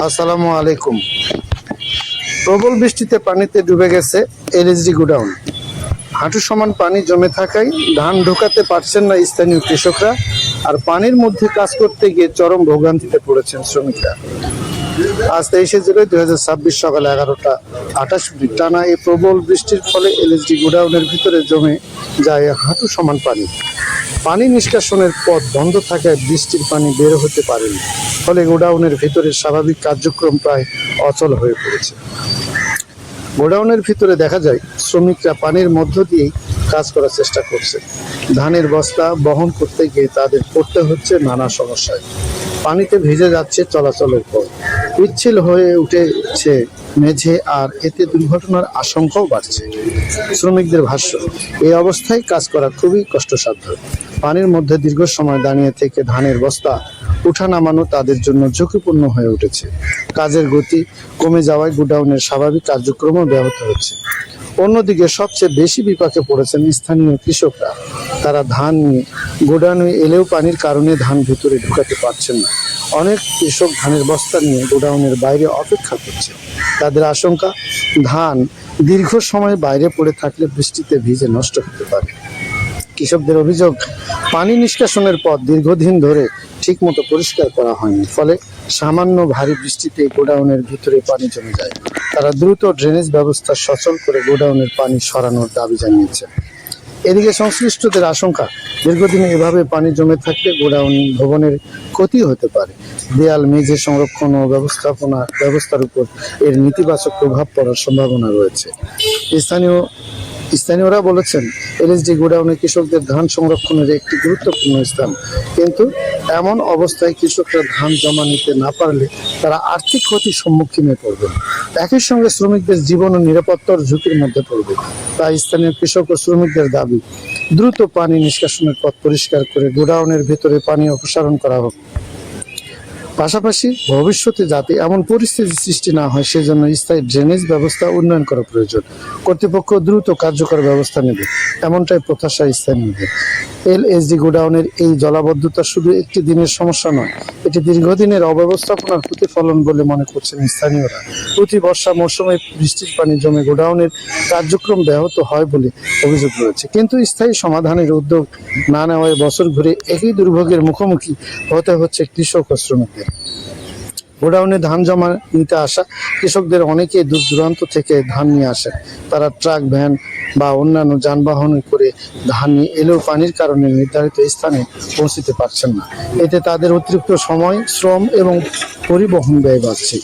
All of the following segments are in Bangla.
আসসালামু আলাইকুম। প্রবল বৃষ্টিতে পানিতে ডুবে গেছে এলএসডি গোডাউন। হাঁটু সমান পানি জমে থাকায় ধান ঢোকাতে পারছেন না স্থানীয় কৃষকরা, আর পানির মধ্যে কাজ করতে গিয়ে চরম ভোগান্তিতে পড়েছেন শ্রমিকরা। আজ 23শে জুলাই 2026 সকাল 11:28 টানা এই প্রবল বৃষ্টির ফলে এলএসডি গোডাউনের ভিতরে জমে যায় হাঁটু সমান পানি। পানি নিষ্কাশনের পথ বন্ধ থাকায় বৃষ্টির পানি বের হতে পারেনি, ফলে গোডাউনের ভিতরে স্বাভাবিক কার্যক্রম প্রায় অচল হয়ে পড়েছে। গোডাউনের ভিতরে দেখা যায় শ্রমিকরা পানির মধ্য দিয়েই কাজ করার চেষ্টা করছে। ধানের বস্তা বহন করতে গিয়ে তাদের পড়তে হচ্ছে নানা সমস্যায়। পানিতে ভিজে যাচ্ছে চলাচলের পথ, পিচ্ছিল হয়ে উঠেছে মেঝে, আর এতে দুর্ঘটনার আশঙ্কাও বাড়ছে। শ্রমিকদের ভাষ্য, এই অবস্থায় কাজ করা খুবই কষ্টসাধ্য। পানির মধ্যে দীর্ঘ সময় দাঁড়িয়ে থেকে ধানের বস্তা উঠা নামানো তাদের জন্য ঝুঁকিপূর্ণ হয়ে উঠেছে। কাজের গতি কমে যাওয়ায় গোডাউনের স্বাভাবিক কার্যক্রমও ব্যাহত হচ্ছে। অন্যদিকে সবচেয়ে বেশি বিপাকে পড়েছেন স্থানীয় কৃষকরা। তারা ধান নিয়ে গোডাউনে এলেও পানির কারণে ধান ভিতরে ঢুকাতে পারছেন না। অনেক কৃষক ধানের বস্তা নিয়ে গোডাউনের বাইরে অপেক্ষা করছে। তাদের আশঙ্কা, ধান দীর্ঘ সময় বাইরে পড়ে থাকলে বৃষ্টিতে ভিজে নষ্ট হতে পারে। কৃষকদের অভিযোগ, পানি নিষ্কাশনের পথ দীর্ঘদিন ধরে ঠিকমতো পরিষ্কার করা হয়নি, ফলে সামান্য ভারী বৃষ্টিতে গোডাউনের ভিতরে পানি জমে যায়। তারা দ্রুত ড্রেনেজ ব্যবস্থা সচল করে গোডাউনের পানি সরানোর দাবি জানিয়েছে। এদিকে সংশ্লিষ্টদের আশঙ্কা, দীর্ঘদিন এভাবে পানি জমে থাকলে গোডাউন ভবনের ক্ষতি হতে পারে। দেয়াল, মেঝে সংরক্ষণ ও ব্যবস্থার উপর এর নেতিবাচক প্রভাব পড়ার সম্ভাবনা রয়েছে। স্থানীয়রা বলেছেন, এলএসডি গোডাউনে কৃষকদের ধান সংরক্ষণের একটি গুরুত্বপূর্ণ স্থান, কিন্তু এমন অবস্থায় কৃষকরা ধান জমা নিতে না পারলে তারা আর্থিক ক্ষতির সম্মুখীন পড়বে। একই সঙ্গে শ্রমিকদের জীবন ও নিরাপত্তার ঝুঁকির মধ্যে পড়বে। তাই স্থানীয় কৃষক ও শ্রমিকদের দাবি, দ্রুত পানি নিষ্কাশনের পথ পরিষ্কার করে গোডাউনের ভেতরে পানি অপসারণ করা হোক। পাশাপাশি ভবিষ্যতে যাতে এমন পরিস্থিতি সৃষ্টি না হয় সেজন্য স্থায়ী ড্রেনেজ ব্যবস্থা উন্নয়ন করা প্রয়োজন। কর্তৃপক্ষ দ্রুত কার্যকর ব্যবস্থা নেবে, এমনটাই প্রত্যাশা স্থানীয়দের। এলএসডি গোডাউনের এই জলাবদ্ধতা শুধু একটি দিনের সমস্যা নয়, এটি দীর্ঘদিনের অব্যবস্থাপনার প্রতিফলন বলে মনে করছেন স্থানীয়রা। প্রতি বর্ষা মৌসুমে বৃষ্টির পানি জমে গোডাউনের কার্যক্রম ব্যাহত হয় বলে অভিযোগ রয়েছে, কিন্তু স্থায়ী সমাধানের উদ্যোগ না নেওয়ায় বছর ঘুরে একই দুর্ভোগের মুখোমুখি হতে হচ্ছে কৃষক ও শ্রমিকদের। গোডাউনে ধান জমা নিতে আসা কৃষকদের অনেকে দূর দূরান্ত থেকে ধান নিয়ে আসেন। তারা ট্রাক, ভ্যান বা অন্যান্য যানবাহন করে ধান নিয়ে এলেও পানির কারণে নির্ধারিত স্থানে পৌঁছতে পারছেন না। এতে তাদের অতিরিক্ত সময়, শ্রম এবং পরিবহন ব্যয় বাড়ছে।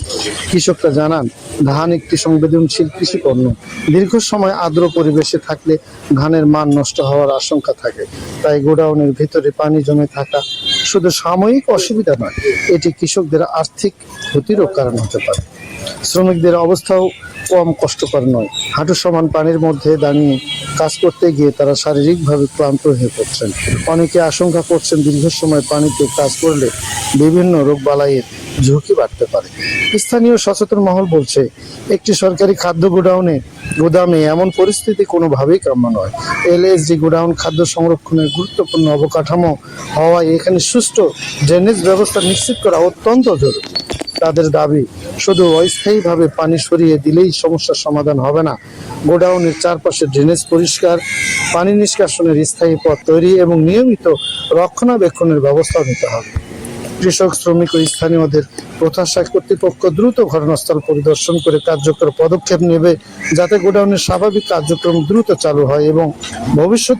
কৃষকরা জানান, ধান একটি সংবেদনশীল কৃষি পণ্য। দীর্ঘ সময় আর্দ্র পরিবেশে থাকলে ধানের মান নষ্ট হওয়ার আশঙ্কা থাকে। তাই গোডাউনের ভিতরে পানি জমে থাকা শুধু সাময়িক অসুবিধা নয়, এটি কৃষকদের আর্থিক ক্ষতিরও কারণ হতে পারে। শ্রমিকদের অবস্থাও কম কষ্টকর নয়। হাঁটু সমান পানির মধ্যে দাঁড়িয়ে কাজ করতে গিয়ে তারা শারীরিকভাবে ক্লান্ত হয়ে পড়ছেন। অনেকে আশঙ্কা করছেন, দীর্ঘ সময় পানিতে কাজ করলে বিভিন্ন রোগবালাইয়ের ঝুঁকি বাড়তে পারে। স্থানীয় সচেতন মহল বলছে, একটি সরকারি খাদ্য গুদামে এমন পরিস্থিতি কোনোভাবেই কাম্য নয়। এলএসডি গোডাউন খাদ্য সংরক্ষণের গুরুত্বপূর্ণ অবকাঠামো হওয়ায় এখানে সুষ্ঠু ড্রেনেজ ব্যবস্থা নিশ্চিত করা অত্যন্ত জরুরি। তাদের দাবি, শুধু অস্থায়ীভাবে পানি সরিয়ে দিলেই সমস্যার সমাধান হবে না। গোডাউনের চারপাশে ড্রেনেজ পরিষ্কার, পানি নিষ্কাশনের স্থায়ী পথ তৈরি এবং নিয়মিত রক্ষণাবেক্ষণের ব্যবস্থা নিতে হবে। কৃষক, শ্রমিক ও স্থানীয়দের প্রত্যাশা, কর্তৃপক্ষ দ্রুত ঘটনাস্থল পরিদর্শন করে কার্যকর পদক্ষেপ নেবে, যাতে গোডাউনের স্বাভাবিক কার্যক্রম দ্রুত চালু হয় এবং ভবিষ্যৎ